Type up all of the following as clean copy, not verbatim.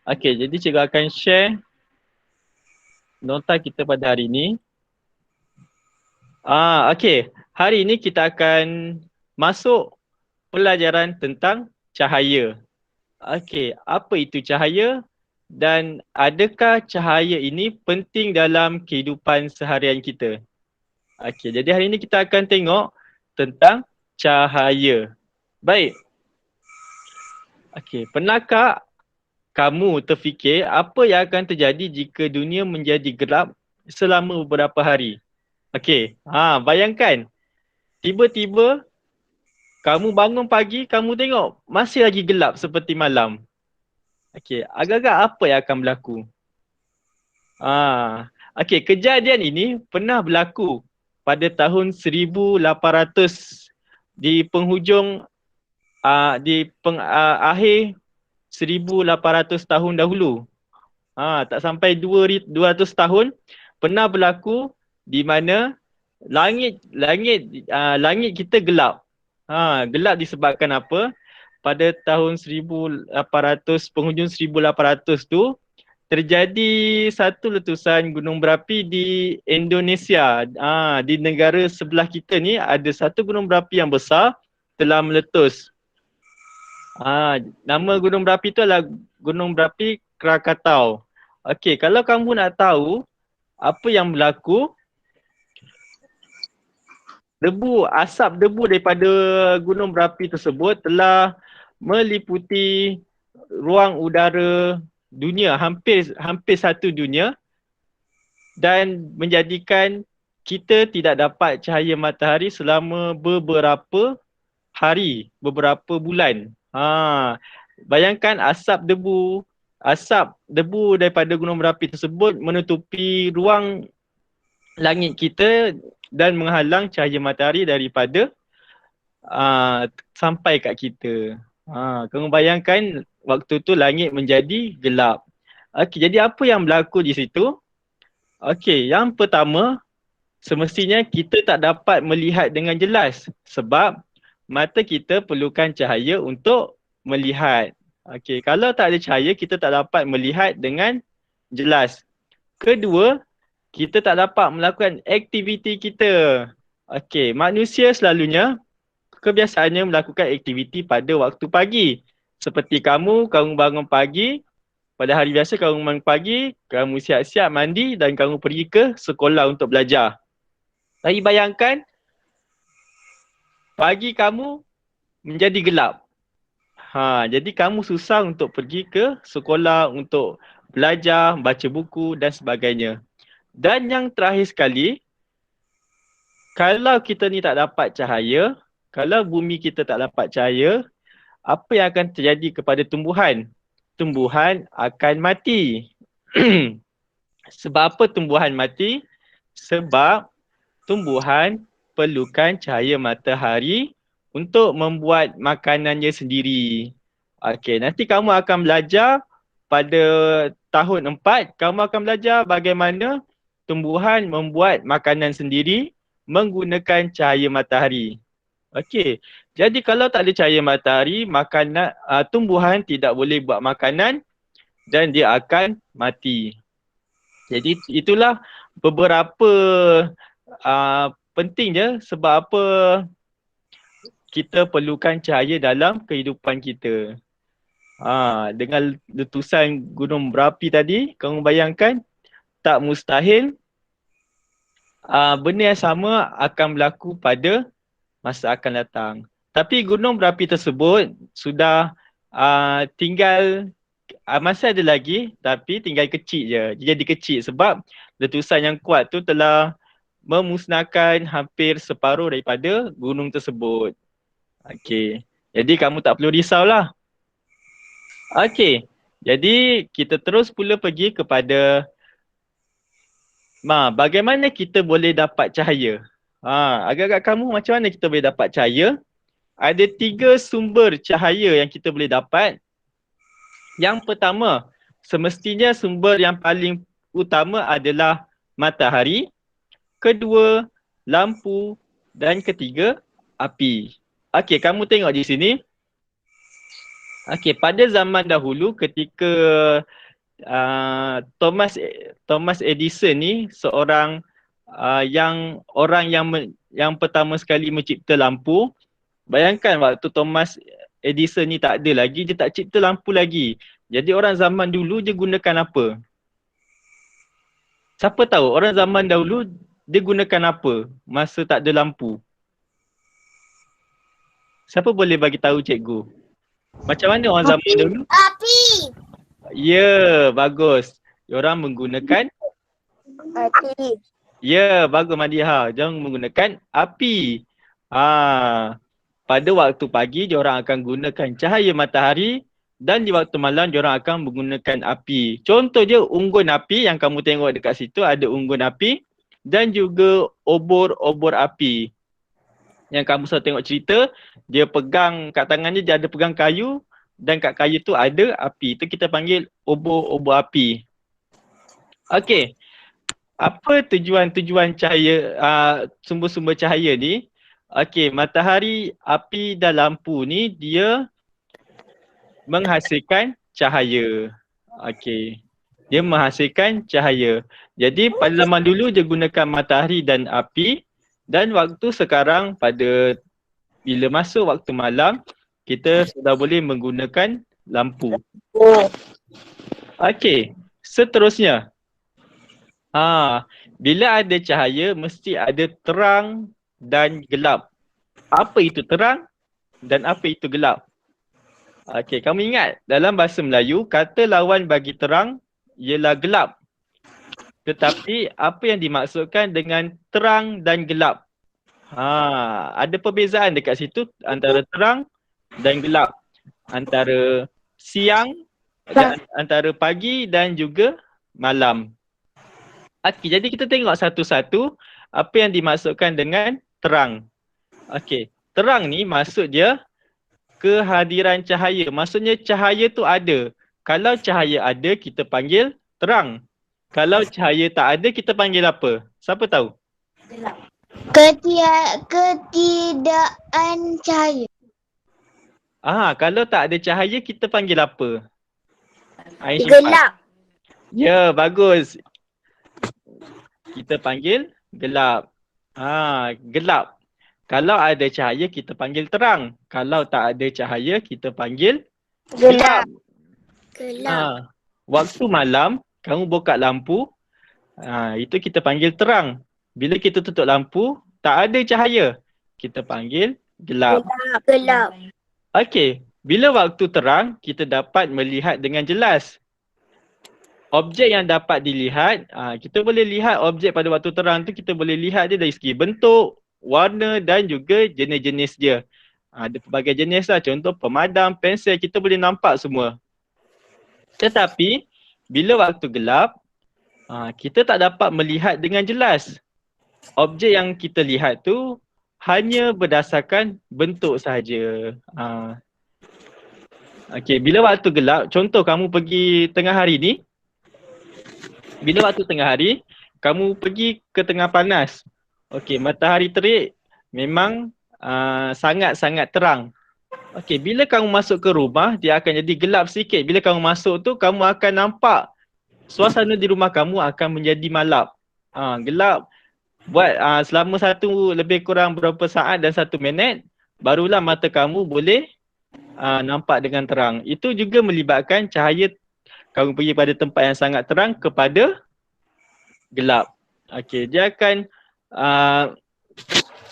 Okey, jadi cikgu akan share nota kita pada hari ini. Okey. Hari ini kita akan masuk pelajaran tentang cahaya. Okey, apa itu cahaya dan adakah cahaya ini penting dalam kehidupan seharian kita? Okey, jadi hari ini kita akan tengok tentang cahaya. Baik. Okey, pernahkah kamu terfikir apa yang akan terjadi jika dunia menjadi gelap selama beberapa hari? Okey, bayangkan tiba-tiba kamu bangun pagi, kamu tengok masih lagi gelap seperti malam. Okey, agak-agak apa yang akan berlaku? Okey, kejadian ini pernah berlaku pada tahun 1800 di penghujung akhir 1800 tahun dahulu. Tak sampai 200 tahun pernah berlaku di mana langit kita gelap. Gelap disebabkan apa? Pada tahun 1800, penghujung 1800 tu terjadi satu letusan gunung berapi di Indonesia. Di negara sebelah kita ni ada satu gunung berapi yang besar telah meletus. Nama gunung berapi tu adalah Gunung Berapi Krakatau. Okey, kalau kamu nak tahu apa yang berlaku, asap debu daripada gunung berapi tersebut telah meliputi ruang udara dunia, hampir satu dunia, dan menjadikan kita tidak dapat cahaya matahari selama beberapa hari, beberapa bulan. Bayangkan asap debu daripada gunung berapi tersebut menutupi ruang langit kita dan menghalang cahaya matahari daripada sampai kat kita. Kamu bayangkan waktu tu langit menjadi gelap. Okey, jadi apa yang berlaku di situ? Okey, yang pertama, semestinya kita tak dapat melihat dengan jelas sebab mata kita perlukan cahaya untuk melihat. Okey, kalau tak ada cahaya, kita tak dapat melihat dengan jelas. Kedua, kita tak dapat melakukan aktiviti kita. Okey, manusia selalunya kebiasaannya melakukan aktiviti pada waktu pagi. Seperti kamu bangun pagi, pada hari biasa kamu bangun pagi, kamu siap-siap mandi dan kamu pergi ke sekolah untuk belajar. Tapi bayangkan, pagi kamu menjadi gelap. Jadi kamu susah untuk pergi ke sekolah untuk belajar, baca buku dan sebagainya. Dan yang terakhir sekali, kalau kita ni tak dapat cahaya, kalau bumi kita tak dapat cahaya, apa yang akan terjadi kepada tumbuhan? Tumbuhan akan mati. Sebab apa tumbuhan mati? Sebab tumbuhan perlukan cahaya matahari untuk membuat makanannya sendiri. Okey, nanti kamu akan belajar pada tahun 4, kamu akan belajar bagaimana tumbuhan membuat makanan sendiri menggunakan cahaya matahari. Okey, jadi kalau tak ada cahaya matahari, tumbuhan tidak boleh buat makanan dan dia akan mati. Jadi itulah beberapa pentingnya sebab apa kita perlukan cahaya dalam kehidupan kita. Dengan letusan gunung berapi tadi, kamu bayangkan tak mustahil benda yang sama akan berlaku pada masa akan datang. Tapi gunung berapi tersebut sudah tinggal, masih ada lagi tapi tinggal kecil je. Dia jadi kecil sebab letusan yang kuat tu telah memusnahkan hampir separuh daripada gunung tersebut. Okey, jadi kamu tak perlu risaulah. Okey, jadi kita terus pula pergi kepada bagaimana kita boleh dapat cahaya. Agak-agak kamu macam mana kita boleh dapat cahaya? Ada 3 sumber cahaya yang kita boleh dapat. Yang pertama, semestinya sumber yang paling utama adalah matahari. Kedua, lampu. Dan ketiga, api. Okey, kamu tengok di sini. Okey, pada zaman dahulu ketika Thomas Edison ni seorang yang pertama sekali mencipta lampu. Bayangkan waktu Thomas Edison ni tak ada lagi, dia tak cipta lampu lagi. Jadi orang zaman dulu dia gunakan apa? Siapa tahu orang zaman dahulu dia gunakan apa masa tak ada lampu? Siapa boleh bagi tahu cikgu? Macam mana orang zaman dahulu? Api. Ya, bagus. Diorang menggunakan Api. ya, bagus Madiha. Jangan menggunakan api. Pada waktu pagi diorang akan gunakan cahaya matahari dan di waktu malam diorang akan menggunakan api. Contoh dia unggun api yang kamu tengok dekat situ, ada unggun api dan juga obor-obor api. Yang kamu selalu tengok cerita, dia pegang kat tangannya, dia ada pegang kayu dan kat kayu tu ada api. Itu kita panggil obor-obor api. Okey. Apa tujuan-tujuan cahaya, sumber-sumber cahaya ni? Okey, matahari, api dan lampu ni dia menghasilkan cahaya. Okey. Dia menghasilkan cahaya. Jadi pada zaman dulu dia gunakan matahari dan api. Dan waktu sekarang pada bila masuk waktu malam, kita sudah boleh menggunakan lampu. Okey, seterusnya. Bila ada cahaya mesti ada terang dan gelap. Apa itu terang dan apa itu gelap? Okey, kamu ingat dalam bahasa Melayu kata lawan bagi terang ialah gelap. Tetapi apa yang dimaksudkan dengan terang dan gelap? Ada perbezaan dekat situ antara terang dan gelap. Antara siang, antara pagi dan juga malam. Okey, jadi kita tengok satu-satu apa yang dimaksudkan dengan terang. Okey, terang ni maksud dia kehadiran cahaya. Maksudnya cahaya tu ada. Kalau cahaya ada kita panggil terang. Kalau cahaya tak ada kita panggil apa? Siapa tahu? Ketidakkan cahaya. Kalau tak ada cahaya kita panggil apa? Gelap. Ya, bagus. Kita panggil gelap. Gelap. Kalau ada cahaya kita panggil terang. Kalau tak ada cahaya kita panggil gelap. Waktu malam kamu buka lampu, itu kita panggil terang. Bila kita tutup lampu, tak ada cahaya. Kita panggil gelap. Gelap. Okey, bila waktu terang, kita dapat melihat dengan jelas. Objek yang dapat dilihat, kita boleh lihat objek pada waktu terang tu, kita boleh lihat dia dari segi bentuk, warna dan juga jenis-jenis dia. Ada pelbagai jenis lah, contoh pemadam, pensel, kita boleh nampak semua. Tetapi, bila waktu gelap, kita tak dapat melihat dengan jelas. Objek yang kita lihat tu hanya berdasarkan bentuk sahaja. Okey, bila waktu gelap, contoh kamu pergi tengah hari ni, bila waktu tengah hari, kamu pergi ke tengah panas. Okey, matahari terik memang sangat-sangat terang. Okey, bila kamu masuk ke rumah, dia akan jadi gelap sikit. Bila kamu masuk tu, kamu akan nampak suasana di rumah kamu akan menjadi malap. Gelap. Buat selama lebih kurang berapa saat dan 1 minit, barulah mata kamu boleh nampak dengan terang. Itu juga melibatkan cahaya kamu pergi pada tempat yang sangat terang kepada gelap. Okey, dia akan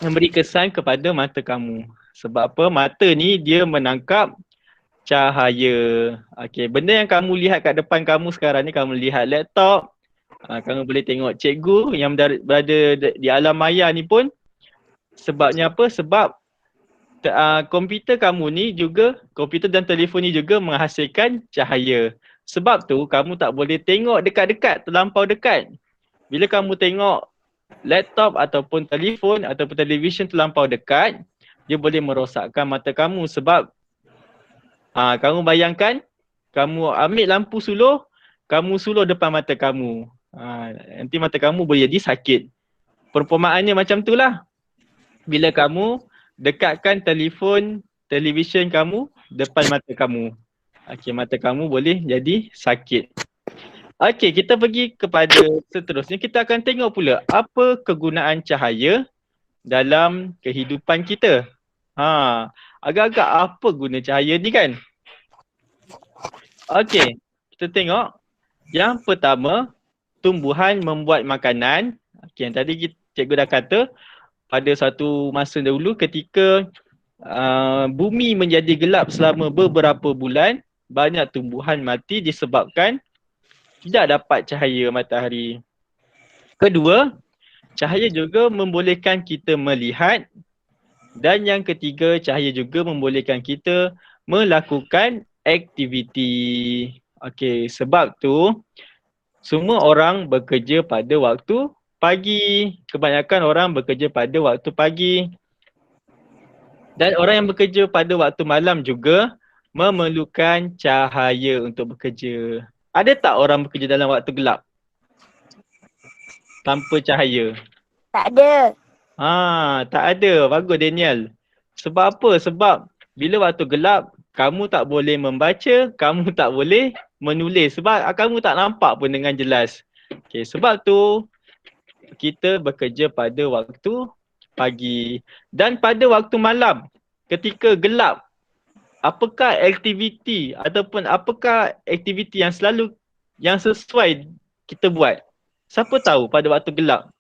memberi kesan kepada mata kamu. Sebab apa? Mata ni dia menangkap cahaya. Okey, benda yang kamu lihat kat depan kamu sekarang ni, kamu lihat laptop, kamu boleh tengok cikgu yang berada di alam maya ni pun. Sebabnya apa? Sebab komputer kamu ni juga, komputer dan telefon ni juga menghasilkan cahaya. Sebab tu kamu tak boleh tengok dekat-dekat, terlampau dekat. Bila kamu tengok laptop ataupun telefon ataupun televisyen terlampau dekat, dia boleh merosakkan mata kamu. Sebab kamu bayangkan, kamu ambil lampu suluh, kamu suluh depan mata kamu. Nanti mata kamu boleh jadi sakit. Perumpamaannya macam tu lah. Bila kamu dekatkan telefon, televisyen kamu depan mata kamu, okey, mata kamu boleh jadi sakit. Okey, kita pergi kepada seterusnya. Kita akan tengok pula apa kegunaan cahaya dalam kehidupan kita. Agak-agak apa guna cahaya ni kan? Okey, kita tengok. Yang pertama, tumbuhan membuat makanan. Okey, yang tadi cikgu dah kata pada satu masa dahulu ketika bumi menjadi gelap selama beberapa bulan, banyak tumbuhan mati disebabkan tidak dapat cahaya matahari. Kedua, cahaya juga membolehkan kita melihat. Dan yang ketiga, cahaya juga membolehkan kita melakukan aktiviti. Okey, sebab tu semua orang bekerja pada waktu pagi. Kebanyakan orang bekerja pada waktu pagi. Dan orang yang bekerja pada waktu malam juga memerlukan cahaya untuk bekerja. Ada tak orang bekerja dalam waktu gelap? Tanpa cahaya? Tak ada. Tak ada. Bagus Daniel. Sebab apa? Sebab bila waktu gelap, kamu tak boleh membaca, kamu tak boleh menulis. Sebab kamu tak nampak pun dengan jelas. Okay, sebab tu kita bekerja pada waktu pagi. Dan pada waktu malam, ketika gelap, apakah aktiviti ataupun apakah aktiviti yang selalu yang sesuai kita buat? Siapa tahu pada waktu gelap?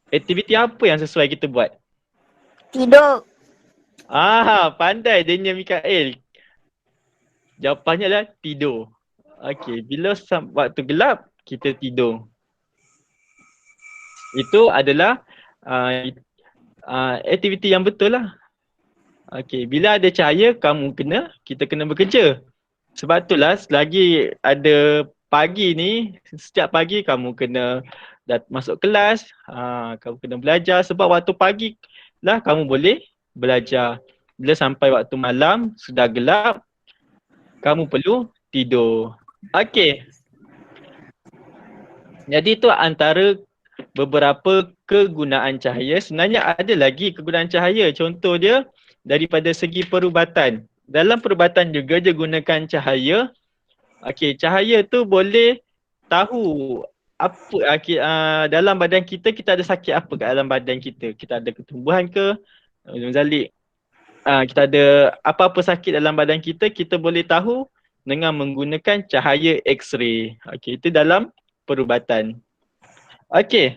Aktiviti apa yang sesuai kita buat? Tidur. Pandai Daniel Mikael. Jawapannya adalah tidur. Okey, bila waktu gelap, kita tidur. Itu adalah aktiviti yang betul lah. Okey, bila ada cahaya, kita kena bekerja. Sebab itulah selagi ada pagi ni, setiap pagi kamu kena masuk kelas, kamu kena belajar sebab waktu pagi lah kamu boleh belajar. Bila sampai waktu malam, sudah gelap, kamu perlu tidur. Okey. Jadi itu antara beberapa kegunaan cahaya. Sebenarnya ada lagi kegunaan cahaya. Contoh dia daripada segi perubatan. Dalam perubatan juga dia gunakan cahaya. Okey, cahaya tu boleh tahu apa dalam badan kita ada sakit apa kat dalam badan kita. Kita ada ketumbuhan ke? Zalik. Kita ada apa-apa sakit dalam badan kita boleh tahu dengan menggunakan cahaya X-ray. Okey, itu dalam perubatan. Okey.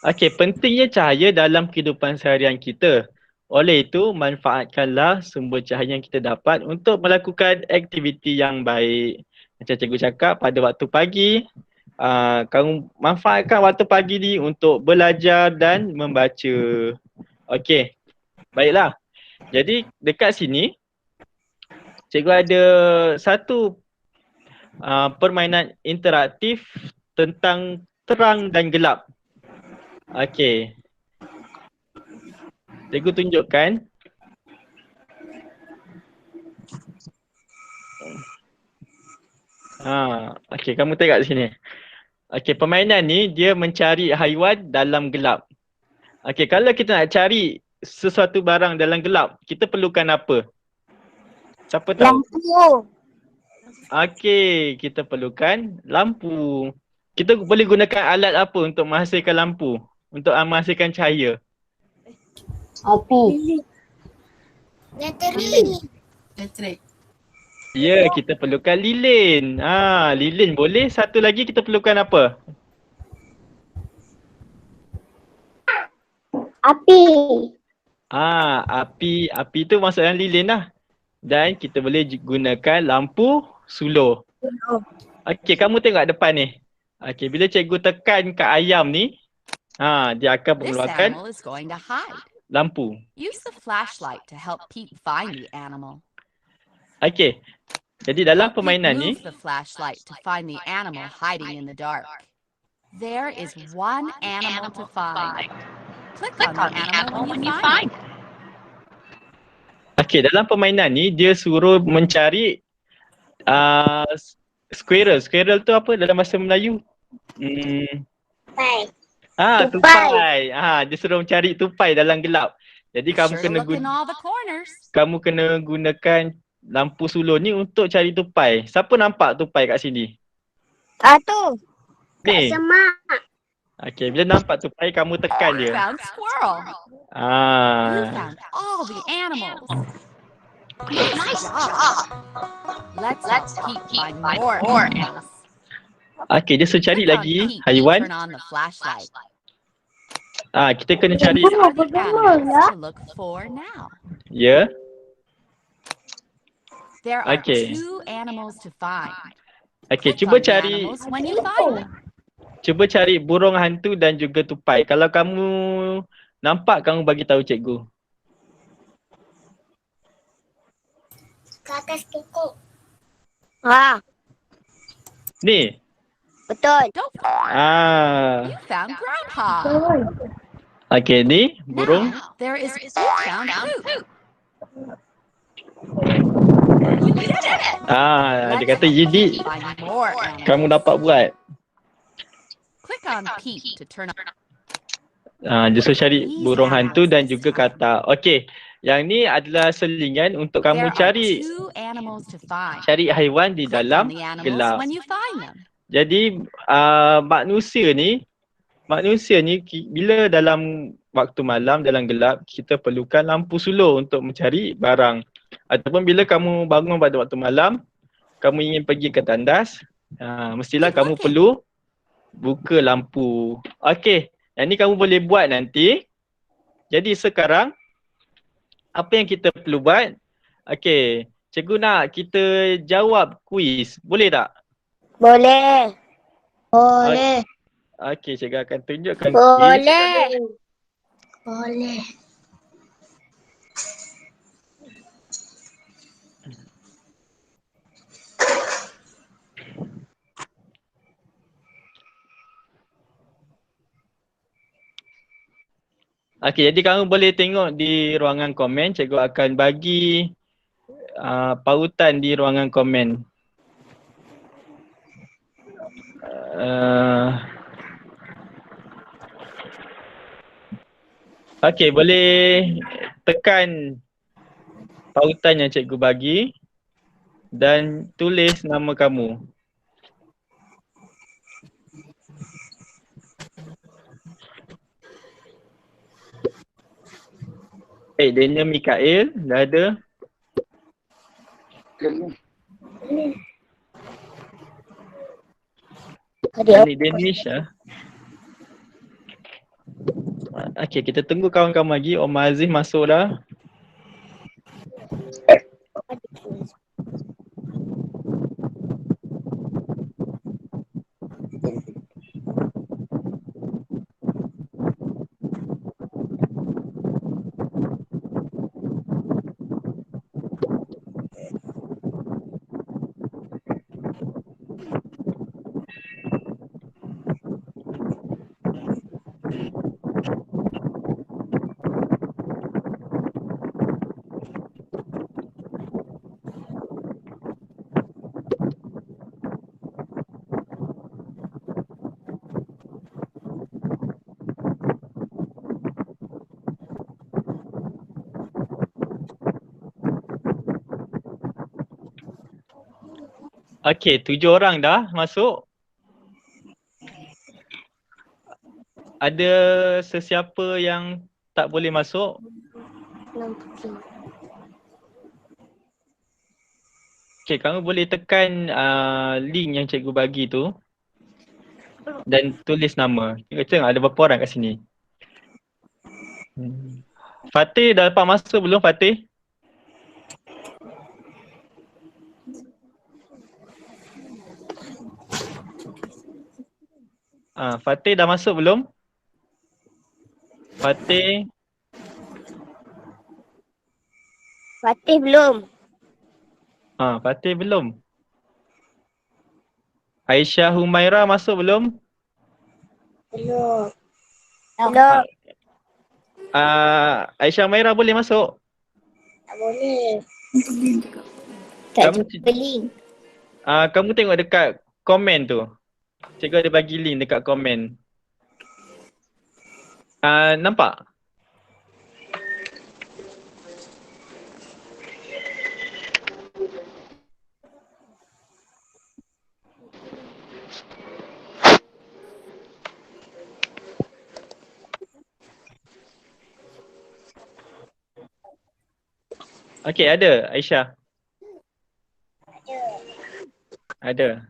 Okey, pentingnya cahaya dalam kehidupan seharian kita. Oleh itu, manfaatkanlah sumber cahaya yang kita dapat untuk melakukan aktiviti yang baik. Macam cikgu cakap, pada waktu pagi, kamu manfaatkan waktu pagi ni untuk belajar dan membaca. Okey, baiklah. Jadi dekat sini, cikgu ada satu permainan interaktif tentang terang dan gelap. Okey. Cikgu tunjukkan. Okey, kamu tengok di sini. Okey, permainan ni dia mencari haiwan dalam gelap. Okey, kalau kita nak cari sesuatu barang dalam gelap, kita perlukan apa? Siapa tahu? Lampu. Okey, kita perlukan lampu. Kita boleh gunakan alat apa untuk menghasilkan lampu? Untuk menghasilkan cahaya? Api. Bateri. Ya, kita perlukan lilin. Lilin boleh. Satu lagi kita perlukan apa? Api. Api tu masuk dalam lilin lah. Dan kita boleh gunakan lampu suluh. Okey, kamu tengok depan ni. Okey, bila cikgu tekan kat ayam ni, dia akan mengeluarkan lampu. Use the flashlight to help Pete find the animal. Okey. Jadi dalam permainan ni, Use the flashlight to find the animal hiding in the dark. There is one animal to find. Click on the animal when you find it. okey, dalam permainan ni dia suruh mencari squirrel. Squirrel tu apa dalam bahasa Melayu? Tupai. Tupai. Dia suruh mencari tupai dalam gelap. Jadi kamu Sure kena look in all the corners. kamu kena gunakan lampu sulur ni untuk cari tupai. Siapa nampak tupai kat sini? Tu. Kat Ni. semak. Okey, bila nampak tupai kamu tekan You dia. found squirrel. You Ah. found all the animals. Nice job. Let's help Pete find more animals. Okey, dia suruh cari Click on lagi Pete to haiwan. turn on the flashlight. Kita kena cari. These are the animals to look for now. Ya. There are Okay. 2 animals to find. Okey, Click cuba on the cari animals when you find them. burung hantu dan juga tupai. Kalau kamu nampak, kamu bagi tahu cikgu. Ke atas titik. Ha, Ni. betul. Don't Ah. you found groundhog. Okey, ni burung. Now there is you found poop. You did it. Dia Let's kata help Yidi, Pete find more animals. kamu dapat buat. Click on Pete to turn on. Dia suruh cari burung hantu dan juga kata. Okey, yang ni adalah selingan untuk There kamu are cari 2 animals to find. haiwan di Click on dalam the animals gelap. when you find them. Jadi manusia ni bila dalam waktu malam dalam gelap, kita perlukan lampu sulur untuk mencari barang. Ataupun bila kamu bangun pada waktu malam, kamu ingin pergi ke tandas, mestilah Keep kamu looking. perlu buka lampu. Okey, yang ni kamu boleh buat nanti. Jadi sekarang apa yang kita perlu buat? Okey, cikgu nak kita jawab kuis. Boleh tak? Boleh. Boleh. Okey, cikgu akan tunjukkan kuis. Boleh. Boleh. Okey, jadi kamu boleh tengok di ruangan komen. Cikgu akan bagi pautan di ruangan komen. Okey, boleh tekan pautan yang cikgu bagi dan tulis nama kamu. Daniel Mikael, dah ada. Ni Danish Okey, kita tunggu kawan-kawan lagi. Om Aziz masuk dah. Okey, 7 orang dah masuk. Ada sesiapa yang tak boleh masuk? Okey, kamu boleh tekan link yang cikgu bagi tu dan tulis nama. Tengok ada berapa orang kat sini. Fatih dah dapat masuk belum Fatih? Fatih dah masuk belum? Fatih. Fatih belum. Fatih belum. Aisyah Humaira masuk belum? Belum. Belum. Aisyah Humaira boleh masuk? Tak boleh. Kamu Tak jumpa link. kamu tengok dekat komen tu. Cikgu ada bagi link dekat komen. Nampak? Okey, ada Aisyah. Ada.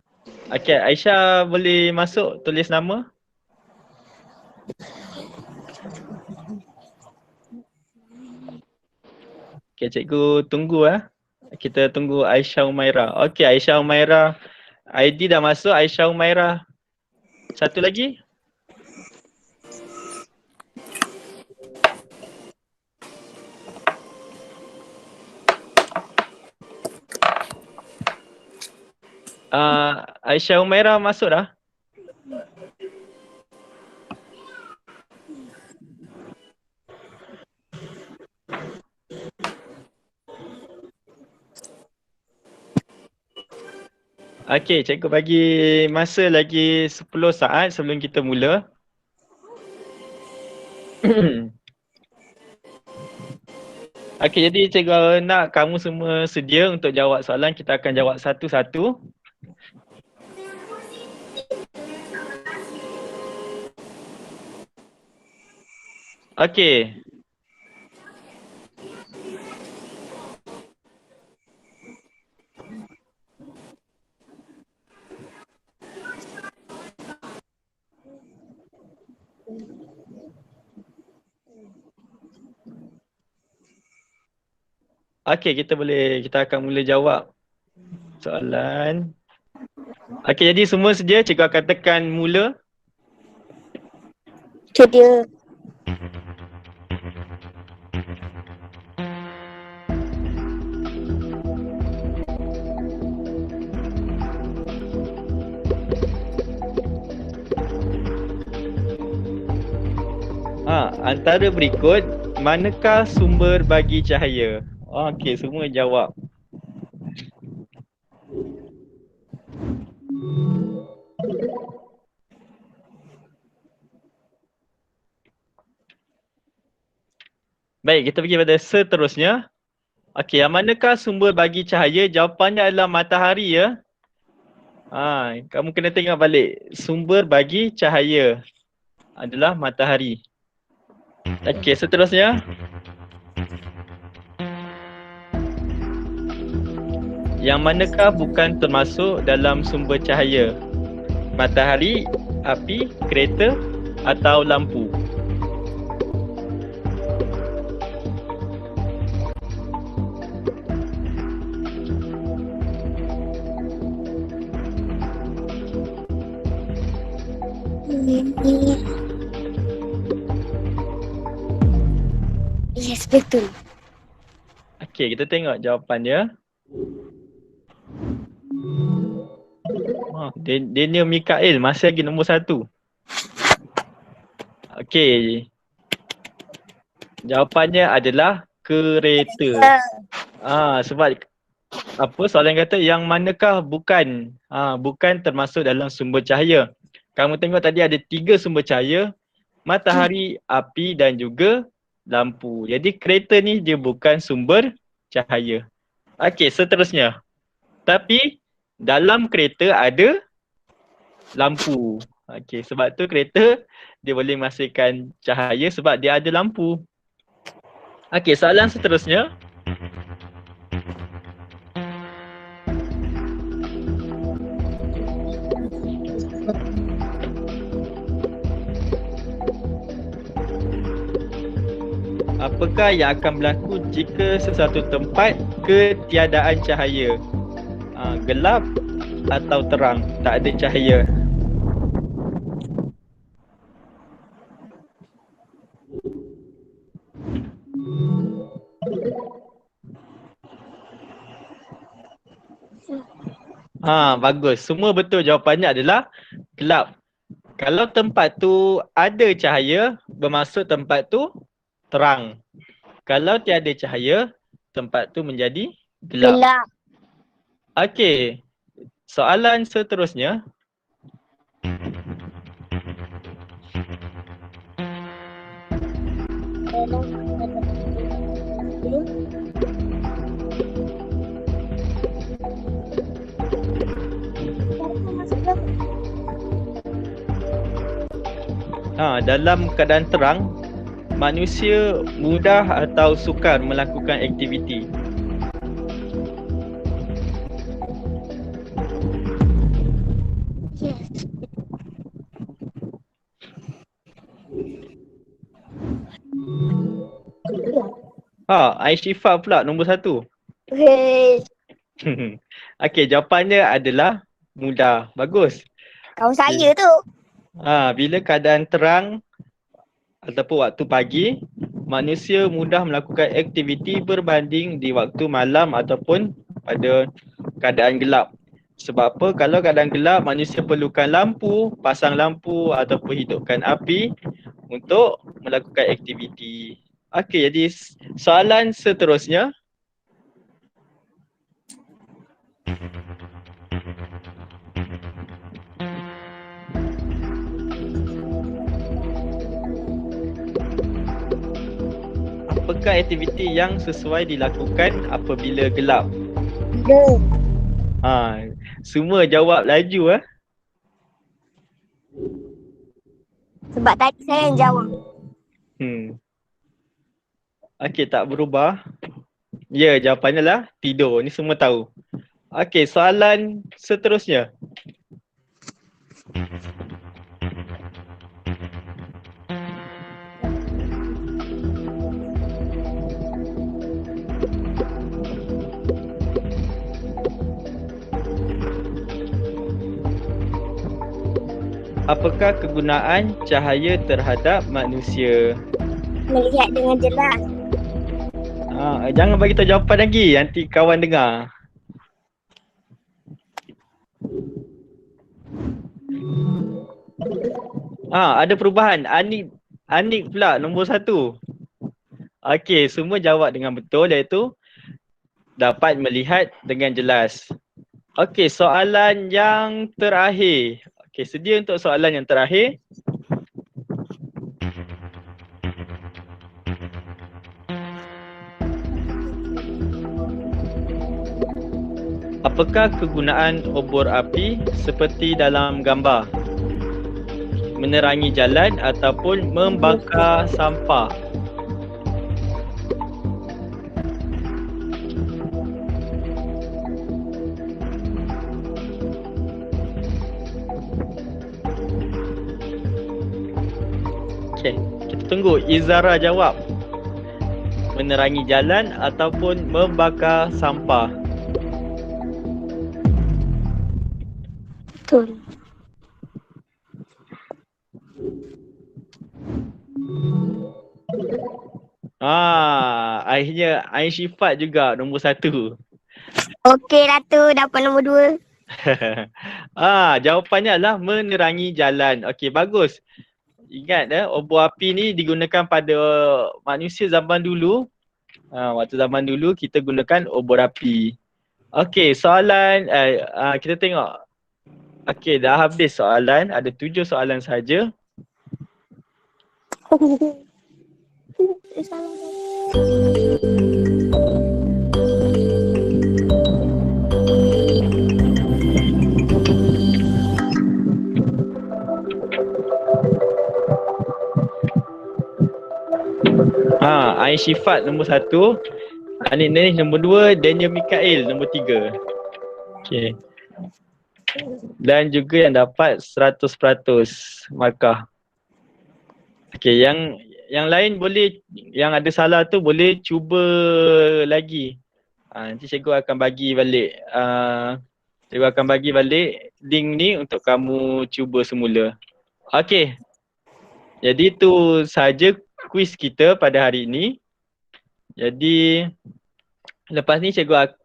Okey, Aisyah boleh masuk tulis nama? Okey, cikgu tunggu Kita tunggu Aisyah Umairah. Okey, Aisyah Umairah. ID dah masuk, Aisyah Umairah. Satu lagi? Aisyah Umairah masuk dah? Okey, cikgu bagi masa lagi 10 saat sebelum kita mula. Okey, jadi cikgu nak kamu semua sedia untuk jawab soalan. Kita akan jawab satu-satu. Okey. Okey, kita akan mula jawab soalan. Okey, jadi semua sedia, cikgu akan tekan mula. Sedia. Antara berikut, manakah sumber bagi cahaya? Okey, semua jawab. Baik, kita pergi pada seterusnya. Okey, yang manakah sumber bagi cahaya? Jawapannya adalah matahari ya. Kamu kena tengok balik. Sumber bagi cahaya adalah matahari. Okey, seterusnya. Yang manakah bukan termasuk dalam sumber cahaya? Matahari, api, kereta atau lampu? Yes, betul. Okey, kita tengok jawapan dia. Daniel Mikael masih lagi nombor 1. Okey. Jawapannya adalah kereta. Sebab apa soalan kata yang manakah bukan termasuk dalam sumber cahaya. Kamu tengok tadi ada 3 sumber cahaya, matahari, api dan juga lampu. Jadi kereta ni dia bukan sumber cahaya. Okey, seterusnya. Tapi dalam kereta ada lampu. Okey, sebab tu kereta dia boleh menghasilkan cahaya sebab dia ada lampu. Okey, soalan seterusnya. Apakah yang akan berlaku jika sesuatu tempat ketiadaan cahaya? Gelap atau terang, tak ada cahaya? Bagus. Semua betul, jawapannya adalah gelap. Kalau tempat tu ada cahaya, bermaksud tempat tu terang. Kalau tiada cahaya, tempat tu menjadi gelap. Gelap. Okey. Soalan seterusnya. Dalam keadaan terang, manusia mudah atau sukar melakukan aktiviti? Aishifah pula nombor 1. Weh, Okey, jawapannya adalah mudah. Bagus. kawan saya tu. Bila keadaan terang ataupun waktu pagi, manusia mudah melakukan aktiviti berbanding di waktu malam ataupun pada keadaan gelap. Sebab apa? Kalau keadaan gelap, manusia perlukan lampu, pasang lampu ataupun hidupkan api untuk melakukan aktiviti. Okey, jadi soalan seterusnya. Apakah aktiviti yang sesuai dilakukan apabila gelap? Tidur. Semua jawab laju . Sebab tadi saya yang jawab. Okey, tak berubah. Ya, jawapannya lah tidur. Ni semua tahu. Okey, soalan seterusnya. Apakah kegunaan cahaya terhadap manusia? Melihat dengan jelas. Jangan bagi tahu jawapan lagi, nanti kawan dengar. Ada perubahan. Anik pula nombor 1. Okey, semua jawab dengan betul, iaitu dapat melihat dengan jelas. Okey, soalan yang terakhir. Okey, sedia untuk soalan yang terakhir. Apakah kegunaan obor api seperti dalam gambar? Menerangi jalan ataupun membakar sampah? Okey, kita tunggu Izara jawab. Menerangi jalan ataupun membakar sampah? Betul. Akhirnya Aishifat juga nombor 1. Okey lah tu, dapat nombor 2. Jawapannya adalah menerangi jalan. Okey, bagus. Ingat obor api ni digunakan pada manusia zaman dulu. Waktu zaman dulu kita gunakan obor api. Okey, soalan kita tengok. Okey, dah habis soalan. Ada 7 soalan saja. Aishifat nombor 1. Anik Nenis nombor 2. Daniel Mikael nombor 3. Okey. Dan juga yang dapat 100% markah. Okey, yang lain boleh, yang ada salah tu boleh cuba lagi. Nanti cikgu akan bagi balik. Cikgu akan bagi balik link ni untuk kamu cuba semula. Okey. Jadi tu saja kuis kita pada hari ini. Jadi lepas ni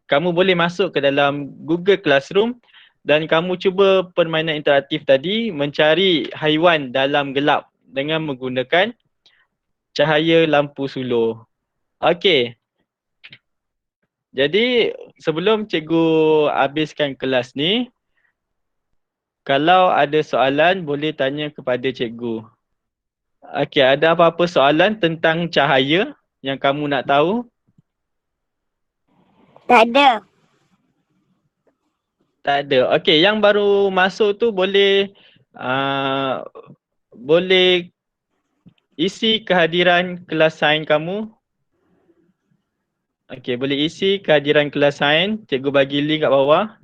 kamu boleh masuk ke dalam Google Classroom dan kamu cuba permainan interaktif tadi, mencari haiwan dalam gelap dengan menggunakan cahaya lampu suluh. Okey. Jadi sebelum cikgu habiskan kelas ni, kalau ada soalan boleh tanya kepada cikgu. Okey, ada apa-apa soalan tentang cahaya yang kamu nak tahu? Tak ada. Tak ada. Okey, yang baru masuk tu boleh boleh isi kehadiran kelas sains kamu. Okey, boleh isi kehadiran kelas sains. Cikgu bagi link kat bawah.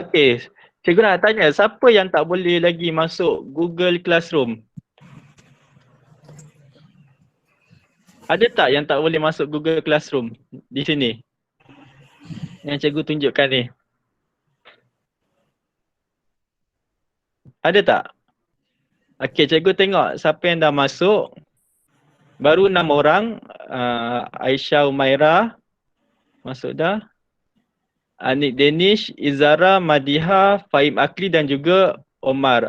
Okey, Cikgu nak tanya, siapa yang tak boleh lagi masuk Google Classroom? Ada tak yang tak boleh masuk Google Classroom di sini? Yang cikgu tunjukkan ni. Ada tak? Okey, cikgu tengok siapa yang dah masuk. Baru 6 orang. Aisyah Umairah masuk dah. Anik Danish, Izara, Madiha, Fahim Akli dan juga Omar.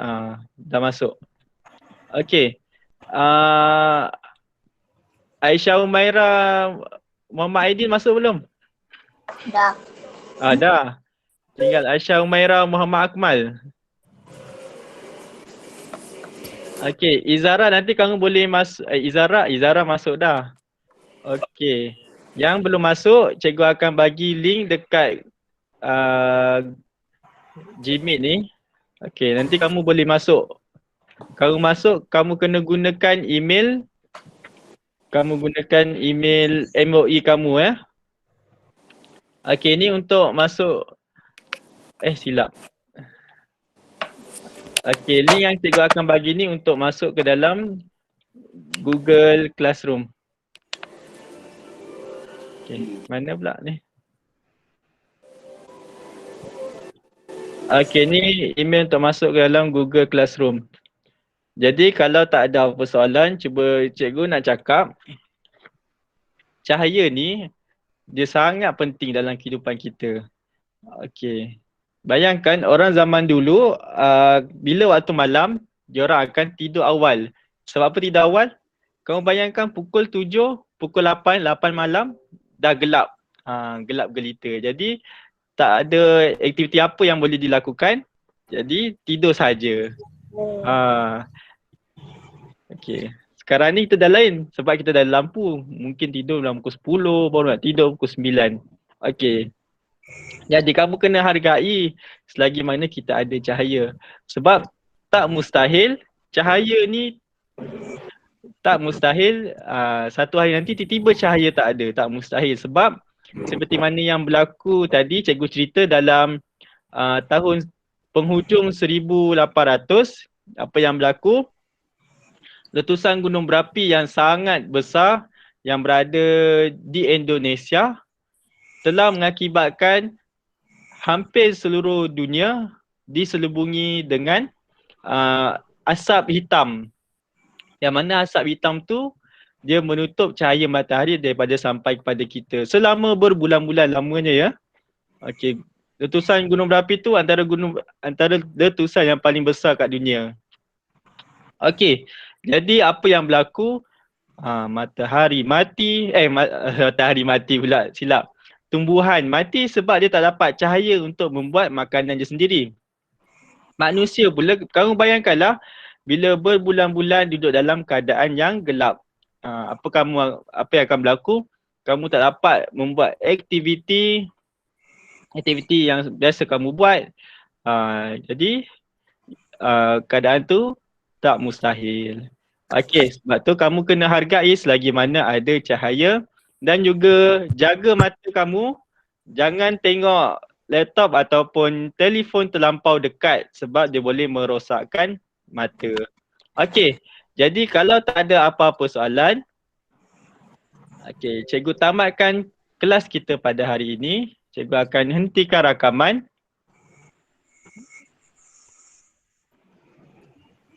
Dah masuk. Okey. Aisyah Umairah, Muhammad Aidil masuk belum? Dah. Dah. Tinggal Aisyah Umairah, Muhammad Akmal. Okey, Izara nanti kamu boleh masuk. Izara masuk dah. Okey. Yang belum masuk, cikgu akan bagi link dekat Gmeet ni. Okey, nanti kamu boleh masuk. Kamu masuk, kamu kena gunakan email. Kamu gunakan email MOE kamu Okey, ni untuk masuk. Silap. Okey, link yang cikgu akan bagi ni untuk masuk ke dalam Google Classroom. Okey, mana pula ni? Okey, ni email untuk masuk ke dalam Google Classroom. Jadi kalau tak ada apa soalan, cuba cikgu nak cakap cahaya ni dia sangat penting dalam kehidupan kita. Okey. Bayangkan orang zaman dulu bila waktu malam diorang akan tidur awal. Sebab apa tidur awal? Kamu bayangkan pukul 7, pukul 8 malam dah gelap. Gelap gelita. Jadi tak ada aktiviti apa yang boleh dilakukan. Jadi tidur saja. Okey. Sekarang ni kita dah lain sebab kita dah ada lampu. Mungkin tidur dalam pukul 10 baru nak tidur pukul 9. Okey. Jadi kamu kena hargai selagi mana kita ada cahaya. Sebab tak mustahil cahaya ni satu hari nanti tiba-tiba cahaya tak ada. Tak mustahil sebab seperti mana yang berlaku tadi cikgu cerita dalam tahun penghujung 1800 apa yang berlaku. Letusan gunung berapi yang sangat besar yang berada di Indonesia telah mengakibatkan hampir seluruh dunia diselubungi dengan asap hitam. Yang mana asap hitam tu dia menutup cahaya matahari daripada sampai kepada kita selama berbulan-bulan lamanya Okey, letusan gunung berapi tu antara letusan yang paling besar kat dunia. Okey. Jadi apa yang berlaku? Matahari mati. Matahari mati pula, silap. Tumbuhan mati sebab dia tak dapat cahaya untuk membuat makanan dia sendiri. Manusia pula, kamu bayangkanlah bila berbulan-bulan duduk dalam keadaan yang gelap. Apa yang akan berlaku? Kamu tak dapat membuat aktiviti yang biasa kamu buat. Jadi keadaan tu tak mustahil. Okey, sebab tu kamu kena hargai selagi mana ada cahaya dan juga jaga mata kamu. Jangan tengok laptop ataupun telefon terlampau dekat sebab dia boleh merosakkan mata. Okey, jadi kalau tak ada apa-apa soalan, cikgu tamatkan kelas kita pada hari ini. Cikgu akan hentikan rakaman.